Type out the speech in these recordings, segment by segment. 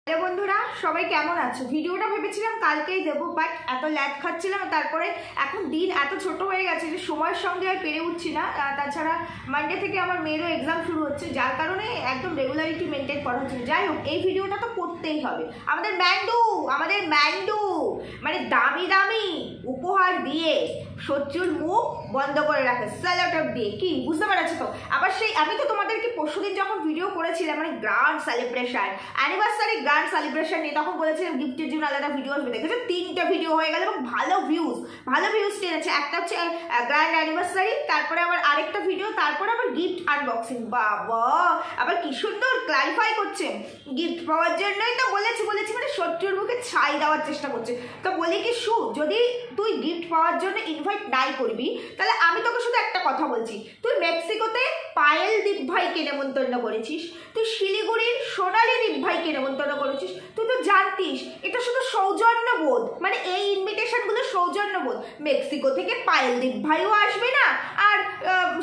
Hello বন্ধুরা, সবাই কেমন আছো? ভিডিওটা ভেবেছিলাম কালকেই দেবো, বাট এত ল্যাগ খাচ্ছিলাম। তারপরে এখন দিন এত ছোট হয়ে গেছে যে সময়ের সঙ্গে আর পেরে উঠছি না। তাছাড়া মানডে থেকে আমার মেয়েরও এক্সাম শুরু হচ্ছে, যার কারণে একদম রেগুলারিটি মেনটেন করা হচ্ছে। যাই হোক, এই ভিডিওটা তো করতেই হবে। আমাদের ম্যান্ডু মানে দামি দামি উপহার দিয়ে শত্রুর মুখ বন্ধ করে রাখে সেলোটেপ দিয়ে। কি বুঝতে পারছো তো? আবার সেই আমি তো তোমাদেরকে পরশুদিন যখন ভিডিও করেছিলাম মানে grand celebration, anniversary grand celebration নিয়ে, তখন বলেছিলাম গিফটের জন্য আলাদা ভিডিও আসবে। দেখেছো 3টা ভিডিও হয়ে গেল এবং ভালো ভিউজ টেনেছে। একটা হচ্ছে গ্র্যান্ড অ্যানিভার্সারি, তারপরে আবার আরেকটা ভিডিও, তারপরে আবার গিফট আনবক্সিং। বাবা, আবার কি সুন্দর ক্লারিফাই করছে। গিফট পাওয়ার জন্যই তো বলেছি মানে শত্রুর মুখে ছাই দেওয়ার চেষ্টা করছে। তো বলি কি, যদি তুই গিফট পাওয়ার জন্য ইনভাইট নাই করবি, তাহলে আমি তোকে শুধু একটা কথা বলছি, তুই মেক্সিকোতে পায়েল দীপ ভাইকে নেমন্তন্ন করেছিস, তুই শিলিগুড়ির সোনালী দীপ ভাইকে নেমন্তন্ন করেছিস। তুই তো জানতিস এটা শুধু সৌজন্যবোধ, মানে এই ইনভিটেশনগুলো সৌজন্যবোধ। মেক্সিকো থেকে পায়েল দীপ ভাইও আসবে না, আর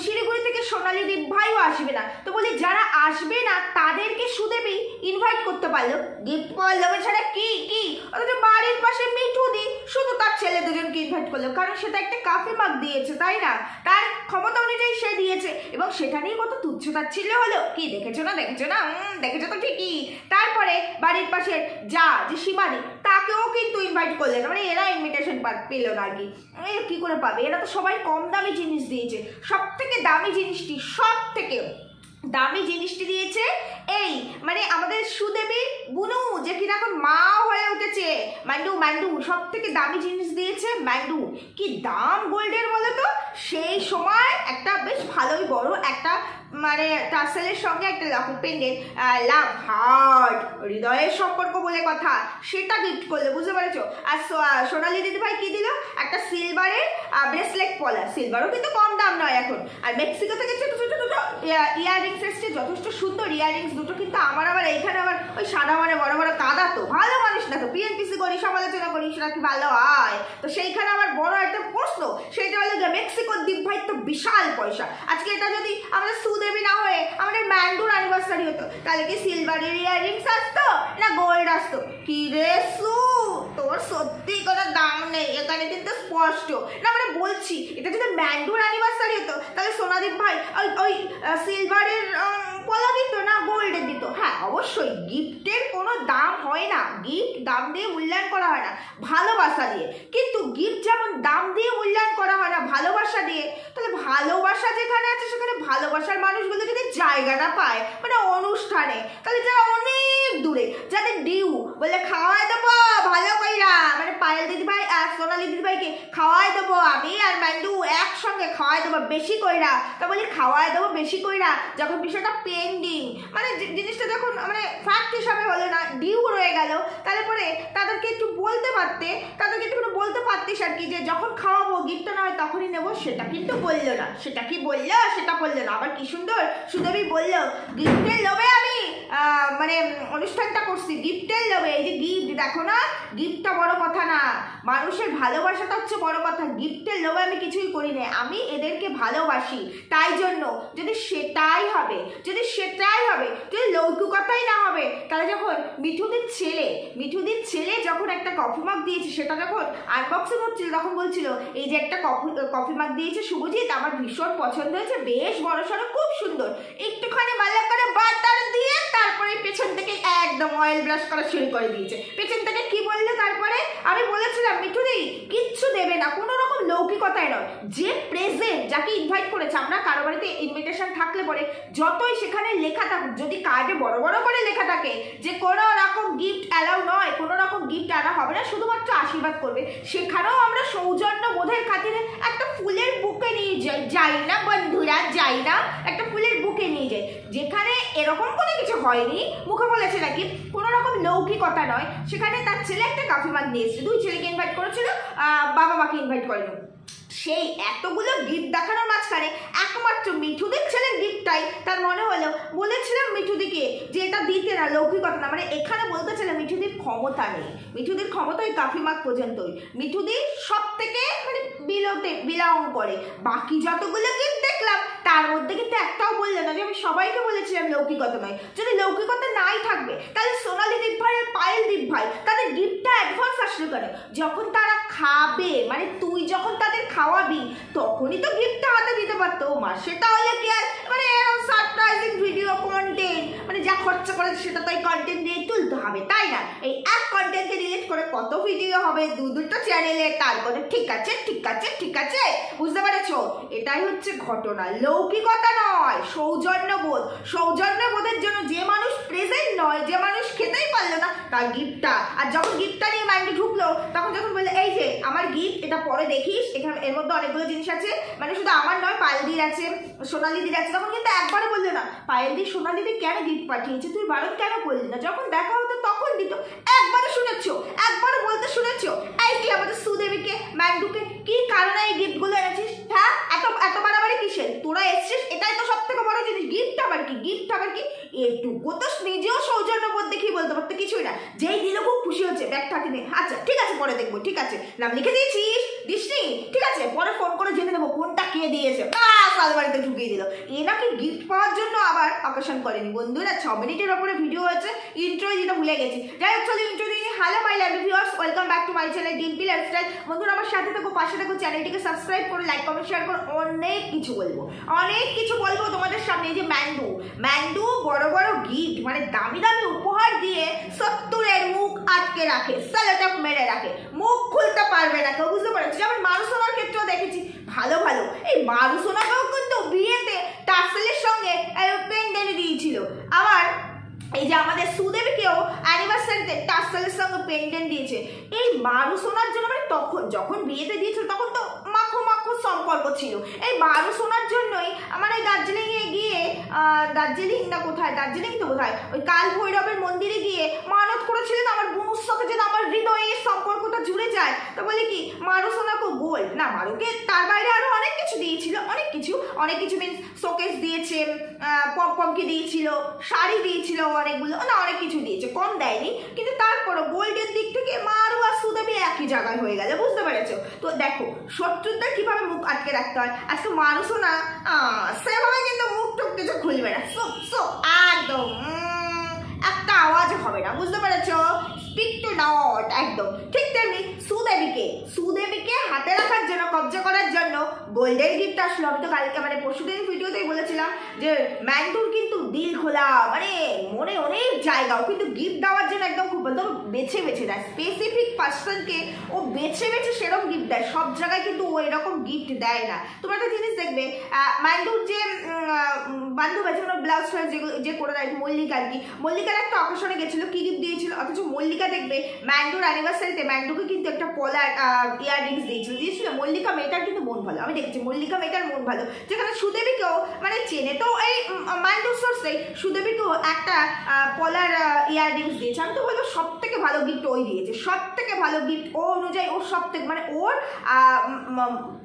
শিলিগুড়ি থেকে সোনালী দীপ ভাইও আসবে না। তো বলি যারা আসবে না তাদেরকে সুদেবী ইনভাইট করতে পারলো, গিফট পাওয়ার লোভে ছাড়া কি অথচ বাড়ির পাশে মিঠুদি শুধু তার ছেলে দুজনকে ইনভাইট করলো, কারণ সেটা একটা কাফি মাগ দিয়েছে, তাই না? তার ক্ষমতা অনুযায়ী সে দিয়েছে, এবং সেটা নিয়ে কত তুচ্ছ তাচ্ছিল্য হলো। কি দেখেছো না দেখেছো তো ঠিকই। তারপরে বাড়ির পাশে যে সীমানি, তাকেও কিন্তু ইনভাইট করলেন, মানে এরা ইনভিটেশন পেল না আর কি। কি করে পাবে? এরা তো সবাই কম দামি জিনিস দিয়েছে। সব থেকে দামি জিনিসটি দিয়েছে এই মানে আমাদের সুদেবীর বুনু, যে কিনা এখন মা হয়ে উঠেছে, ম্যান্ডু সব থেকে দামি জিনিস দিয়েছে ম্যান্ডু। কি দাম গোল্ডের বলো তো? সেই সময় একটা বেশ ভালোই বড় একটা মানে টাসেলের সঙ্গে একটা লকেট পেন্ডেন্ট, লাভ হার্ট, হৃদয়ের সম্পর্ক বলে কথা, সেটা গিফট করলে, বুঝতে পেরেছো? আর সোনালী দিদি ভাই কি দিল? একটা সিলভারের ব্রেসলেট পলা। সিলভারও কিন্তু কম দাম নয় এখন। আর মেক্সিকো থেকে ছোট ছোট দুটো ইয়াররিংস এসছে, যথেষ্ট সুন্দর ইয়াররিংস দুটো। কিন্তু আমার আবার এইখানে আবার ওই সাদা মানে বড় বড় কাদা, তো ভালো মানুষ না তো, পিএনপিসি করি, সমালোচনা করি, সেটা কি ভালো হয়? তো সেইখানে আমার বড় একটা প্রশ্ন, সেটা হলো যে মেক্সিকোর দীপ ভাই তো বিশাল পয়সা। আজকে এটা যদি আমাদের সুদেবী না হয়ে আমাদের ম্যান্ডুর অ্যানিভার্সারি হতো, তাহলে কি সিলভারের ইয়াররিংস আসতো না গোল্ড আসতো? কি রে সু, তোর সত্যি কোনো দাম নেই এখানে কিন্তু স্পষ্ট না। মানে বলছি, এটা যদি ম্যান্ডুর অ্যানিভার্সারি হতো, তাহলে সোনাদীপ ভাই ওই সিলভারের পলা দিত না গোল্ডের দিত? হ্যাঁ, অবশ্যই গিফটের কোনো দাম হয় না, গিফট দাম দিয়ে মূল্যায়ন করা হয় না, ভালোবাসা দিয়ে। কিন্তু গিফট যেমন দাম দিয়ে মূল্যায়ন করা হয় না, ভালোবাসা দিয়ে, তাহলে ভালোবাসা যেখানে আছে সেখানে ভালোবাসার মানুষগুলো যদি জায়গা না পায় মানে অনুষ্ঠানে, তাহলে যারা অনেক দূরে, যাদের ডিউ বলে খাওয়াই দেবো ভালো কইরা, মানে পায়েল দিদি ভাই আর সোনালী দিদি ভাইকে খাওয়াই দেবো, আমি আর ম্যান্ডু একসঙ্গে খাওয়াই দেবো বেশি কইরা। তা বলি খাওয়াই দেবো বেশি কইরা, যখন বিষয়টা পেন্ডিং, মানে জিনিসটা যখন মানে ফ্যাক্ট হিসাবে হলো না, ডিউ রয়ে গেল, তাহলে পরে তাদেরকে একটু বলতে পারতিস আর কি, যে যখন খাওয়াবো গিফটটা না হয় তখনই নেবো। সেটা কিন্তু বললো না। সেটা কি বললো? সেটা বললো না। আবার কি সুন্দর সুদেবী বললো, গিফটের লোভে আমি মানে অনুষ্ঠানটা করছি, গিফটের লোভে। এই যে গিফট, দেখো না, গিফটটা বড় কথা না, মানুষের ভালোবাসাটা হচ্ছে বড় কথা। গিফটের লোভে আমি কিছুই করি না, আমি এদেরকে ভালোবাসি। তাই জন্য যদি সেটাই হবে, যদি লৌকিকতাই না হবে, তাহলে যখন মিঠুদির ছেলে যখন একটা কফি মাগ দিয়েছে, সেটা যখন আনবক্সিং হচ্ছিল, তখন বলছিল এই যে একটা কফি মাগ দিয়েছে শুভজিৎ, আমার ভীষণ পছন্দ হয়েছে, বেশ বড় সড়ো, খুব সুন্দর, একটুখানি ভালো করে বাটার দিয়ে তারপরে পেছন থেকে একদম অয়েল ব্রাশ করা শুরু করে দিয়েছে। পেছন থেকে কি বললে? তারপরে আমি বলেছিলাম মিঠুদি কিচ্ছু দেবে না, কোনো রকম লৌকিকতায় নয়, যে প্রেজেন্ট, যাকে ইনভাইট করেছে, আমরা কারো বাড়িতে ইনভিটেশন থাকলে পরে যতই সেখানে লেখা থাকুক, যদি কার্ডে বড় বড় করে লেখা থাকে যে কোনো রকম গিফট অ্যালাউ নয়, কোনো রকম গিফট আনা হবে না, শুধুমাত্র আশীর্বাদ করবে, সেখানেও আমরা সৌজন্য বোধের খাতিরে একটা ফুলের বুকে নিয়ে যাই না বন্ধুরা, একটা ফুলের বুকে নিয়ে যাই। যেখানে এরকম কোনো কিছু হয়নি, মুখে বলেছে নাকি, কোনো রকম লৌকিকতা নয়, সেখানে তার ছেলে একটা কাফি মাগ নিয়ে এসেছে, 2 ছেলেকে ইনভাইট করেছিল, বাবা মাকে ইনভাইট করেনি। সেই এতগুলো গিফট দেখানোর মাঝখানে একমাত্র মিঠুদির ছেলের গিফটটাই তার মনে হলো। বলেছিলাম মিঠুদিকে যে এটা দিতে না, লৌকিকতা না, মানে এখানে বলতে ছিল মিঠুদির ক্ষমতা নেই, মিঠুদির ক্ষমতা ওই কাফি মাগ পর্যন্তই। মিঠুদি সব থেকে মানে বিলং করে। বাকি যতগুলো গিফট দেখলাম তার মধ্যে কিন্তু একটাও বললো না যে আমি সবাইকে বলেছিলাম লৌকিকতা নয়। যদি লৌকিকতা নাই থাকবে তাহলে সোনালী দীপ ভাইয়ের ভাই, তাদের গিফটটা অ্যাডভান্স আসলো কেন? যখন তারা খাবে, মানে তুই যখন তাদের খাওয়াবি তখনই তো গিফটটা হাতে দিতে পারতো। মা সেটা হলে কি আর মানে এরকম সারপ্রাইজিং ভিডিও কন্টেন্ট, মানে যা খরচা করেছে সেটা তো এই কন্টেন্ট দিয়ে তুলতে হবে, তাই না? এই এক কন্টেন্টকে রিলেট করে কত ভিডিও হবে, দুটো চ্যানেলে, তারপরে ঠিক আছে ঠিক আছে ঠিক আছে, বুঝতে পেরেছো? এটাই হচ্ছে ঘটনা, লৌকিকতা নয়, সৌজন্যবোধ। সৌজন্যবোধের জন্য যে মানুষ প্রেজেন্ট নয়, যে মানুষ খেতেই পারলো না, তার গিফটটা। আর যখন গিফটটা নিয়ে মাইন্ডে ঢুকলো তখন যখন বললো এই যে আমার গিফট, এটা পরে দেখিস, এখানে এর মধ্যে অনেকগুলো জিনিস আছে, মানে শুধু আমার নয়, পায়েলদির আছে, সোনালিদির আছে, তখন কিন্তু একবারও বললো না পায়েলদি সোনালিদি কেন গিফট পাঠিয়েছে, তুই বারণ কেন করলি না? যখন দেখা হতো তখন দিত। একবারও শুনেছো? একবারও বলতে শুনেছো এই কি আমাদের সুদেবীকে, ম্যান্ডুকে কি কারণে এই গিফটগুলো এনেছিস? হ্যাঁ, এত বাড়াবাড়ি কিসের? তোরা এসছিস, এটাই তো সব থেকে বড় জিনিস। গিফট আবার কি, গিফট আবার কি? এটুকু তো নিজেও সৌজন্যবোধ দেখেই বলতে পারতো, কিছুই না। যেই দিল খুব খুশি হচ্ছে, ব্যাগটাকে নে, আচ্ছা ঠিক আছে পরে দেখবো, ঠিক আছে নাম লিখে দিয়েছিস, দিসনি, ঠিক আছে পরে ফোন করে জেনে নেবো কোনটা কে দিয়েছে, আলমারিতে ঢুকিয়ে দিল। এ নাকি গিফট পাওয়ার জন্য আবার অকেশন করেনি। বন্ধুরা 6 মিনিটের ওপরে ভিডিও হয়েছে, ইন্ট্রো দিতে ভুলে গেছি। যাই হোক চলো ইন্ট্রো দিয়ে, hello my love viewers, welcome back to my channel Dimpy lifestyle. বন্ধুরা আমার সাথে থাকো, পাশে থাকো, চ্যানেলটিকে সাবস্ক্রাইব করো, লাইক কমেন্ট শেয়ার করো, অনেক কিছু বলবো তোমাদের সামনে। এই যে ম্যান্ডু বড় বড় গিফট, মানে দামি দামি উপহার দিয়ে 70-এর মুখ আটকে রাখে, সেলোটেপ মেরে রাখে, মুখ খুলতে পারবে না কেউ, বুঝতে পারছো? যেমন মারুসোনার ক্ষেত্রেও দেখেছি ভালো এই মারুসোনাকেও কিন্তু বিয়েতে টাসেলের সঙ্গে পেন্ডেন্ট দিয়েছিল। আবার এই যে আমাদের সুদেবীকেও অ্যানিভার্সারিতে টাসেলের সঙ্গে পেন্ডেন্ট দিয়েছে। এই মারুসোনার জন্য, মানে তখন যখন বিয়েতে দিয়েছিল তখন তো মাখো সম্পর্ক ছিল। এই মারুসোনার জন্যই আমার এই দার্জিলিংয়ে গিয়ে, দার্জিলিং না কোথায়, দার্জিলিং তো কোথায়, ওই কাল ভৈরবের মন্দিরে গিয়ে মানত করেছিলেন আমার বোনুর সাথে যেন আমার হৃদয়ের সম্পর্কটা জুড়ে যায়। তো বলে কি মারুসোনাকে গোল্ড না, মারুকে তার বাইরে আরো অনেক কিছু দিয়েছিল, অনেক কিছু মিনস শোকেস দিয়েছে, পমপমকে দিয়েছিল, শাড়ি দিয়েছিল অনেকগুলো, না অনেক কিছু দিয়েছে, কম দেয়নি। কিন্তু তারপরও গোল্ডের দিক থেকে মারু আর সুদেবী একই জায়গায় হয়ে গেল, বুঝতে পেরেছো? তো দেখো শত্রুদের কিভাবে মুখ আটকে রাখতে হয়। আজকে মারুসোনা সেভাবে কিন্তু মুখ টুক কিছু খুলবে না, একদম একটা আওয়াজ হবে না, বুঝতে পেরেছো? স্পিক টু নট, একদম ঠিক তেমনি সুদেবীকে হাতে রাখার জন্য, কবজা করার জন্য গোল্ডের গিফট আসলো। আমি তো কালকে মানে পরশুদিন ভিডিওতেই বলেছিলাম যে ম্যান্ডুর কিন্তু দিল খোলা, মানে মনে অনেক জায়গাও, কিন্তু গিফট দেওয়ার জন্য একদম খুব বেছে দেয়, স্পেসিফিক পার্সনকে ও বেছে সেরকম গিফট দেয়, সব জায়গায় কিন্তু ও এরকম গিফট দেয় না। তোমরা একটা জিনিস দেখবে, ম্যান্ডুর যে বান্ধব আছে, মানে ব্লাউজ ফ্লাউজ যে করে দেয়, মল্লিকার একটা অকেশনে গেছিল, কি গিফট দিয়েছিল, অথচ মল্লিকা দেখবে ম্যান্ডুর অ্যানিভার্সারিতে ম্যান্ডুকে কিন্তু একটা পলার ইয়াররিংস দিয়েছিল। মল্লিকা মেয়েটার কিন্তু মন ভালো, আমি দেখেছি মল্লিকা মেয়েটার মন ভালো, যেখানে সুদেবীকেও মানে চেনে তো এই ম্যান্ডুর সোর্সে, সুদেবীকেও একটা পলার ইয়াররিংস দিয়েছে। আমি তো বলবো সব থেকে ভালো গিফট ওই দিয়েছে, সব থেকে ভালো গিফট ও অনুযায়ী, ওর সব থেকে মানে ওর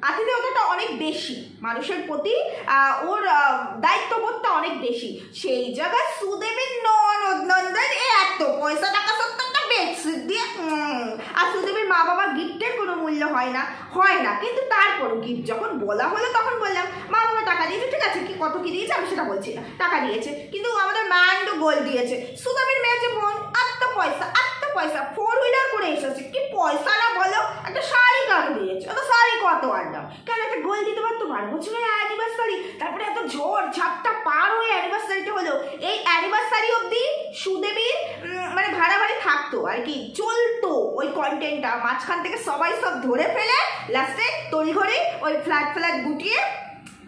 আতিথেয়তাটা অনেক বেশি, মানুষের প্রতি ওর দায়িত্ববোধটা অনেক বেশি। সেই জায়গায় সুদেবীর নন্দন এত পয়সা টাকা সত্তরটা বেডশিট দিয়ে, আর সুদেবীর মা বাবার গিফটের কোনো মূল্য হয় না, কিন্তু তারপর গিফট যখন বলা হলো তখন বললাম মা বাবা টাকা দিয়েছে, ঠিক আছে, কি কত কি দিয়েছে আমি সেটা বলছি না, টাকা দিয়েছে, কিন্তু আমাদের ম্যান্ডু গোল্ড দিয়েছে। সুদেবীর মেয়ে যে বোন, এত পয়সা 4 হুইলার করে এসেছে, কি পয়সা না বলো, একটা শাড়ি কারো দিয়েছে, তো শাড়ি কত আনলাম, কেন একটা গোল্ড দিতে পারতো, 12 বছরের অ্যানিভার্সারি, তারপরে এত ঝড় ঝাপটা পার হয়ে অ্যানিভার্সারিটা হলো। এই অ্যানিভার্সারি অবধি সুদেবীর মানে ভাড়া থাকতো আর কি, চলতো ওই কন্টেন্টটা, মাঝখান থেকে সবাই সব ধরে ফেলে লাস্টে তড়িঘড়ি ওই ফ্ল্যাট গুটিয়ে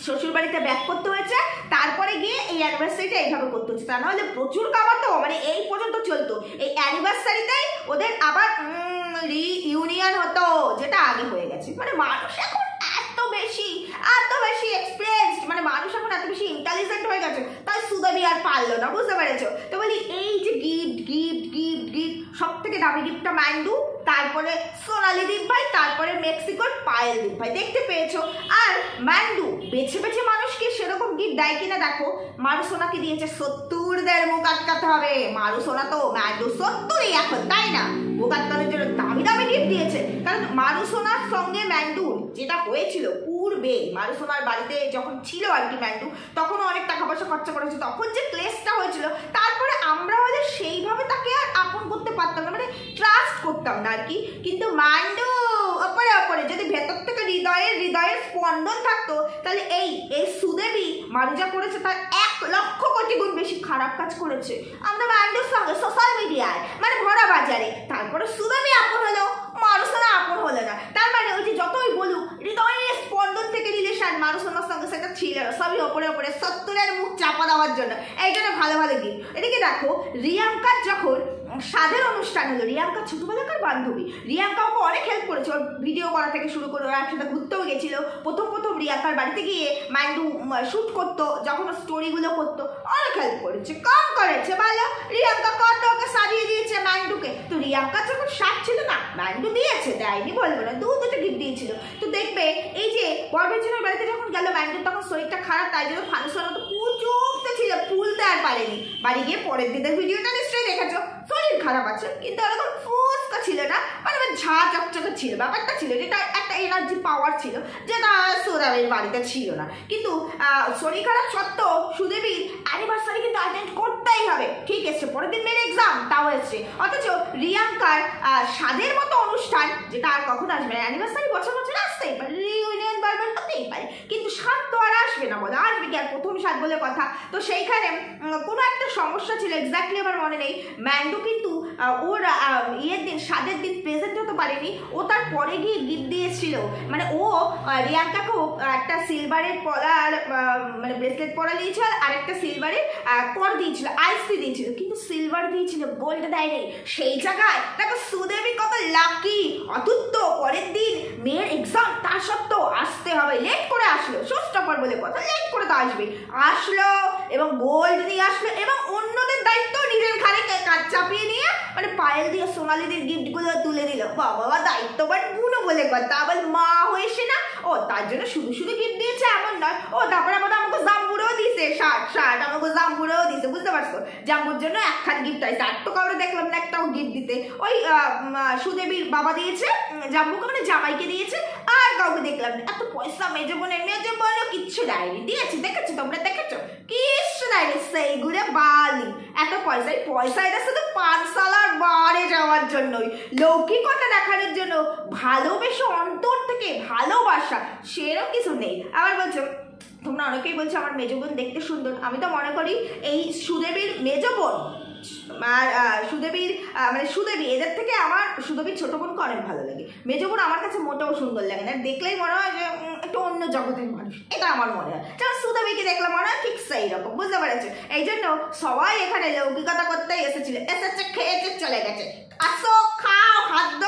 শ্বশুর বাড়িতে ব্যাক করতে হয়েছে, তারপরে গিয়ে এই অ্যানিভার্সারিটা এইভাবে করতে হচ্ছে। তা নাহলে প্রচুর কামাতো, মানে এই পর্যন্ত চলতো। এই অ্যানিভার্সারিতেই ওদের আবার রিইউনিয়ন হতো, যেটা আগে হয়ে গেছে। মানে মানুষ এখন এত বেশি এক্সপিরিয়েন্সড, মানে মানুষ এখন এত বেশি ইন্টেলিজেন্ট হয়ে গেছে, তাই সুদেবী আর পারলো না, বুঝতে পেরেছো? তো বলি এই যে গিফট সব থেকে দামি গিফটটা ম্যান্ডু, তারপরে সোনালি দীপ ভাই, তারপরে মেক্সিকোর পায়েল দীপ ভাই, দেখতে পেয়েছো? আর ম্যান্ডু বেছে মানুষকে সেরকম গিফট দেয় কিনা দেখো। মারুসোনাকে দিয়েছে 70-দের মুখ আটকাতে হবে, মারুসোনা তো ম্যান্ডু 70-ই এখন, তাই না? মুখ আটকানোর জন্য দামি গিফট দিয়েছে। কারণ মারুসোনার সঙ্গে ম্যান্ডুর যেটা হয়েছিল পূর্বে, মারুসোনার বাড়িতে যখন ছিল আর কি ম্যান্ডু, তখনও অনেক টাকা পয়সা খরচা করেছে, তখন যে ক্লেশটা হয়েছিল, তারপরে আমরা হলে সেইভাবে তাকে আর আপন করতে পারতাম না, মানে না আর কি। কিন্তু মান্ডু ওপরে ওপরে যদি ভেতর থেকে হৃদয়ের স্পন্দন থাকতো, তাহলে এই সুদেবী মারু যা করেছে তার 1,00,000 গুণ বেশি খারাপ কাজ করেছে আমরা মান্ডুর সঙ্গে সোশ্যাল মিডিয়ায়, মানে ভরা বাজারে। তারপরে সুদেবী আপন হলো, মারুসোনা আপন হলো না। তার মানে ওই যে যতই বলুক হৃদয়ের স্পন্দন থেকে রিলেশন, মারুসোনার সঙ্গে সেটা ছিল না, সবই ওপরে ওপরে 70-এর মুখ চাপা দেওয়ার জন্য। এই জন্য ভালো ভালো গিফট। এদিকে দেখো, রিয়াঙ্কার যখন স্বাদের অনুষ্ঠান হলো, রিয়াঙ্কার ছোটবেলাকার বান্ধবী, রিয়াঙ্কা ওকে অনেক হেল্প করেছে, ওর ভিডিও করা থেকে শুরু করে, ওরা একসাথে ঘুরতেও গেছিল। প্রথম রিয়াঙ্কার বাড়িতে গিয়ে মান্ডু শুট করতো, যখন স্টোরিগুলো করতো অনেক হেল্প করেছে, কম করেছে ভালো। রিয়াঙ্কা কত ওকে সাজিয়ে দিয়েছে মান্ডুকে। তো রিয়াঙ্কা যখন স্বাদ ছিল না, মান্ডু দিয়েছে, দেয়নি বলবো না, দুটো গিফট দিয়েছিল। তো দেখবে এই যে বরবেজনের বাড়িতে যখন গেল মান্ডুর, তখন শরীরটা খারাপ, তাই জন্য ফানুসোনা তো পুচুকতে ছিল, ফুলতে আর পারেনি। বাড়ি গিয়ে পরের দিনের ভিডিওটা নিশ্চয়ই দেখেছো, শরীর খারাপ আছে কিন্তু এরকম ফুসকা ছিল না, মানে ঝা চকচকে ছিল, ব্যাপারটা ছিল যেটা একটা এনার্জি পাওয়ার ছিল, যেটা সুদেবীর বাড়িতে ছিল না। কিন্তু শরীর খারাপ সত্ত্বেও সুদেবীর অ্যানিভার্সারি কিন্তু অ্যাটেন্ড করতেই হবে। ঠিক এসছে, পরের দিন মেয়ের এক্সাম, তাও এসছে। অথচ রিয়াঙ্কার স্বাদের মতো অনুষ্ঠান, যেটা আর কখনো আসবে না, অ্যানিভার্সারি বছর বছর আসতেই পারে, রিউনিয়ন বারবার হতেই পারে, কিন্তু স্বাদ তো আর আসবে না, বলে আসবে কি আর, প্রথম স্বাদ বলে কথা। তো সেইখানে কোনো একটা সমস্যা ছিল, এক্স্যাক্টলি আমার মনে নেই। ম্যান্ডু কিন্তু ওর ইয়ের দিন, স্বাদের দিন প্রেজেন্ট হতে পারেনি, ও তার পরে গিয়ে গিফট দিয়েছিল। মানে ও রিয়াঙ্কাকেও একটা সিলভারের পরার মানে ব্রেসলেট পরা দিয়েছিল, আর একটা সিলভারের কর দিয়েছিল, আইসি দিয়েছিল, কিন্তু সিলভার দিয়েছিল, গোল্ড দেয়নি। সেই জায়গায় দেখো সুদেবী কত লাকি, অতুত্য পরের দিন মেয়ের এক্সাম, তার সত্ত্বেও আসতে হবে, লেট করে আসলো, শোস্টপার বলে কথা, লেট করে তো আসবে, আসলো এবং গোল্ড নিয়ে আসলো, এবং অন্যদের দায়িত্ব নিজের ঘাড়ে কাজ চাপিয়ে নিয়ে, মানে পায়েল দিয়ে সোনালিদের গিফটগুলো তুলে দিল। বাবা দায়িত্ববান বুনো বলে কথা, আবার মা হয়েছে না, ও তার জন্য শুধু শুধু গিফট দিয়েছে এমন নয়, ও তারপরে আমাকে জাম্বুরেও দিছে, শার্ট আমাকে জাম্বুরেও দিছে, বুঝতে পারছো? জাম্বুর জন্য একখান গিফট আছে, আর তো কাউরে দেখলাম না একটাও গিফট দিতে। ওই সুদেবীর বাবা দিয়েছে জাম্বুকে, মানে জামাইকে দিয়েছে, আর কাউকে দেখলাম না। এত পয়সা মেজো বোনের কিচ্ছু দেয়নি, দিয়েছে, দেখেছো তোমরা, দেখেছো কিচ্ছু দেয়নি, সেই ঘুরে বালি। এত পয়সা এটা শুধু পাঠশালার বারে যাওয়ার জন্যই, লৌকিকতা দেখানোর জন্য, ভালোবেসে অন্তর থেকে ভালোবাসা, সেরকম কিছু নেই। আবার বলছো, তোমরা অনেকেই বলছো আমার মেজো বোন দেখতে সুন্দর, আমি তো মনে করি এই সুদেবীর মেজো বোন আর সুদেবীর মানে সুদেবী, এদের থেকে আমার সুদেবীর ছোট বোনকে অনেক ভালো লাগে। মেজো বোন আমার কাছে মোটেও সুন্দর লাগে না, দেখলেই মনে হয় যে একটু অন্য জগতের মানুষ, এটা আমার মনে হয়। যেমন সুদেবীকে দেখলে মনে হয় ঠিক সেই রকম, বুঝতে পেরেছো? এই জন্য সবাই এখানে লৌকিকতা করতেই এসেছে, খেয়েছে, চলে গেছে, আসো খাও, খাদ্য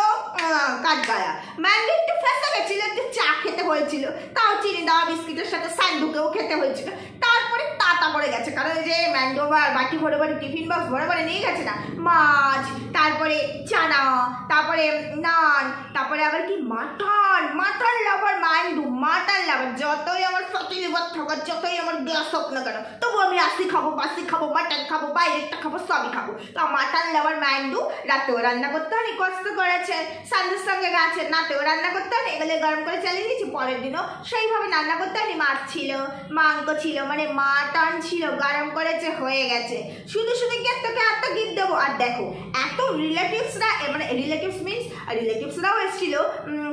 কাঠ গায়া। ম্যান্ডু একটু ফেসে গেছিল, একটু চা খেতে হয়েছিল, তাও চিনি দেওয়া বিস্কিটের সাথে সান্ডুকেও খেতে হয়েছিল। তারপরে তাতা পড়ে গেছে, কারণ যে ম্যান্ডু বাটি ভরে ভরে টিফিন বক্স ভরে ভরে নিয়ে গেছে না, মাছ, তারপরে চানা, তারপরে নান, তারপরে আবার কি মাটন লাভার মান্ডু, মাটন লাভার। যতই আমার ফ্যাটি লিভার থাকার, যতই আমার গ্যাস হোক না কেন, তবু আমি আসি খাবো, বাসি খাবো, মাটন খাবো, বাইরেরটা খাবো, সবই খাবো। তো মাটন লাভার মান্ডু রাতেও রান্না করতে হয়নি, কষ্ট করেছে, সান্ডুর সঙ্গে গেছে, নাতেও রান্না করতে হয়নি, এগুলো গরম করে চালিয়ে দিয়েছি, পরের দিনও সেইভাবে রান্না করতে হয়নি, মাছ ছিল, মাংস ছিল, মানে মাটন ছিল, গরম করেছে, হয়ে গেছে। শুধু শুধু কি তোকে এত গিফট দেবো? আর দেখো এত রিলেটিভসরা, মানে রিলেটিভস মিনস রিলেটিভসরাও এসেছিল,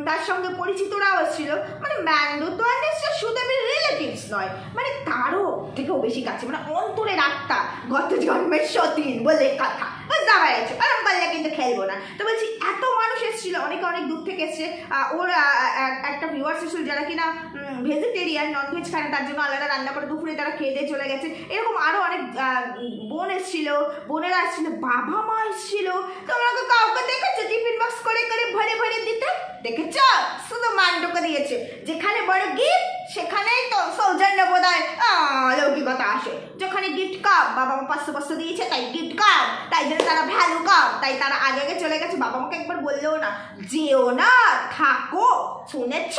তার সঙ্গে পরিচিতরাও এসেছিল, মানে ম্যান্ডু তো আর নিশ্চয় সুদেবীর রিলেটিভস নয়, মানে তারও থেকেও বেশি কাছে, মানে অন্তরের আত্মা, গত জন্মের সতীন বলে কথা, বুঝতে পেরেছো? এরকম করলে কিন্তু খেলবো না। তো বলছি এত মানুষ এসেছিল, অনেকে অনেক দূর থেকে এসছে। ওর একটা ভিউয়ার্স এসেছিল যারা কিনা ভেজিটেরিয়ান, ননভেজ খায় না, তার জন্য আলাদা রান্না করে দুপুরে তারা খেয়ে দিয়ে চলে গেছে। এরকম আরো অনেক বোন এসেছিল, বোনেরা এসেছিল, বাবা মা এসেছিল। তোমরা কাউকে দেখেছো টিফিন বক্স করে করে ভরে ভরে দিতে? দেখেছ? শুধু মান্ডুকে দিয়েছে। যেখানে বড় গিফট সেখানেই তো সৌজন্য বোধহয় লৌকিকতা আসে। যেখানে গিফট কম, বাবা মা 500 দিয়েছে তাই গিফট কম, তাই জন্য তারা ভ্যালু কম, তাই তারা আগে আগে চলে গেছে। বাবা মাকে একবার বললেও না, যেও না, থাকো, শুনেছ?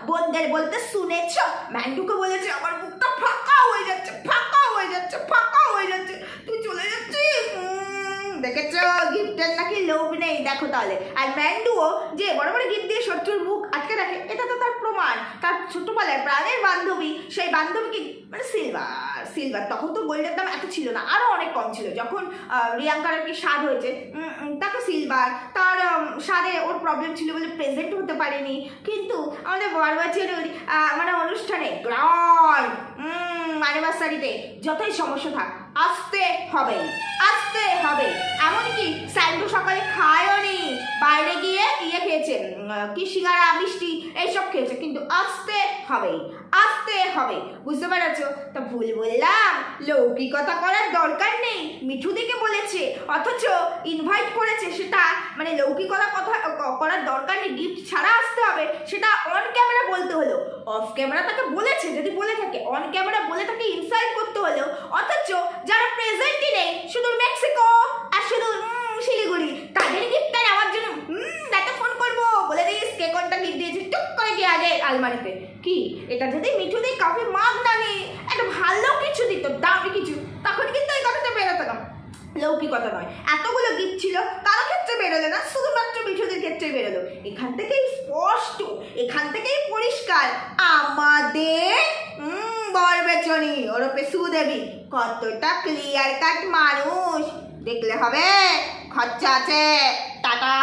বোনদের বলতে শুনেছ? ম্যান্ডুকে বলেছে আমার বুকটা ফাঁকা হয়ে যাচ্ছে, ফাঁকা হয়ে যাচ্ছে, ফাঁকা হয়ে যাচ্ছে, তুই চলে যাচ্ছিস। দেখেছ গিফটের নাকি লোভ নেই, দেখো তাহলে। আর ম্যান্ডুও যে বড় বড় গিফট দিয়ে শত্রুর বুক আটকে রাখে, এটা তো তার প্রমাণ। তার ছোটবেলায় প্রাণের বান্ধবী, সেই বান্ধবীকে মানে সিলভার, তখন তো গোল্ডের দাম এত ছিল না, আরো অনেক কম ছিল। যখন রিয়াঙ্কার আর কি স্বাদ হয়েছে, তাকে সিলভার, তার সাদে ওর প্রবলেম ছিল বলে প্রেজেন্ট হতে পারেনি, কিন্তু আমাদের বরবাচিয়ার মানে অনুষ্ঠানে গ্র্যান্ড অ্যানিভার্সারিতে যতই সমস্যা থাক আসতে হবে, আসতে হবে। এমনকি স্যান্ডু সকালে খায়ও নি, বাইরে গিয়ে খেয়েছে, কি সিঙ্গারা মিষ্টি এইসব খেয়েছে, কিন্তু আসতে হবে, আসতে হবে, বুঝতে পারছো? তা ভুল বললাম, লৌকিকতা করার দরকার নেই, মিঠুদিকে বলেছে অথচ ইনভাইট করেছে, সেটা মানে লৌকিকতা কথা করার দরকার নেই, গিফট ছাড়া আসতে হবে, সেটা অন ক্যামেরা বলতে হলো। অফ ক্যামেরা তাকে বলেছে, যদি বলে থাকে, অন ক্যামেরা বলে তাকে ইনসাল্ট করতে হলো, অথচ যারা প্রেজেন্টই নেই, শুধু মেক্সিকো আর শুধু শিলিগুড়ি, তাদের গিফটটা নেওয়ার জন্য তাকে ফোন করবো, বলে দিস কে কোনটা গিফট দিয়েছে, টুক করে গিয়ে আগে আলমারিতে। কি এটা যদি মিঠুদি কাউকে মাগ না নিয়ে একটা ভালো কিছু দিত, দামি কিছু, তখন কিন্তু এই কথাটা বেরোতো না, লৌকিকতা নয়। এতগুলো গিফট ছিল, কারো ক্ষেত্রে বেরোলো না, শুধুমাত্র মিঠুদের ক্ষেত্রে বেরোলো। এখান থেকেই স্পষ্ট, এখান থেকেই পরিষ্কার আমাদের বরবেচনি ওরফে সুদেবী কতটা ক্লিয়ার কাট মানুষ। দেখলে হবে, খরচা আছে। টাটা।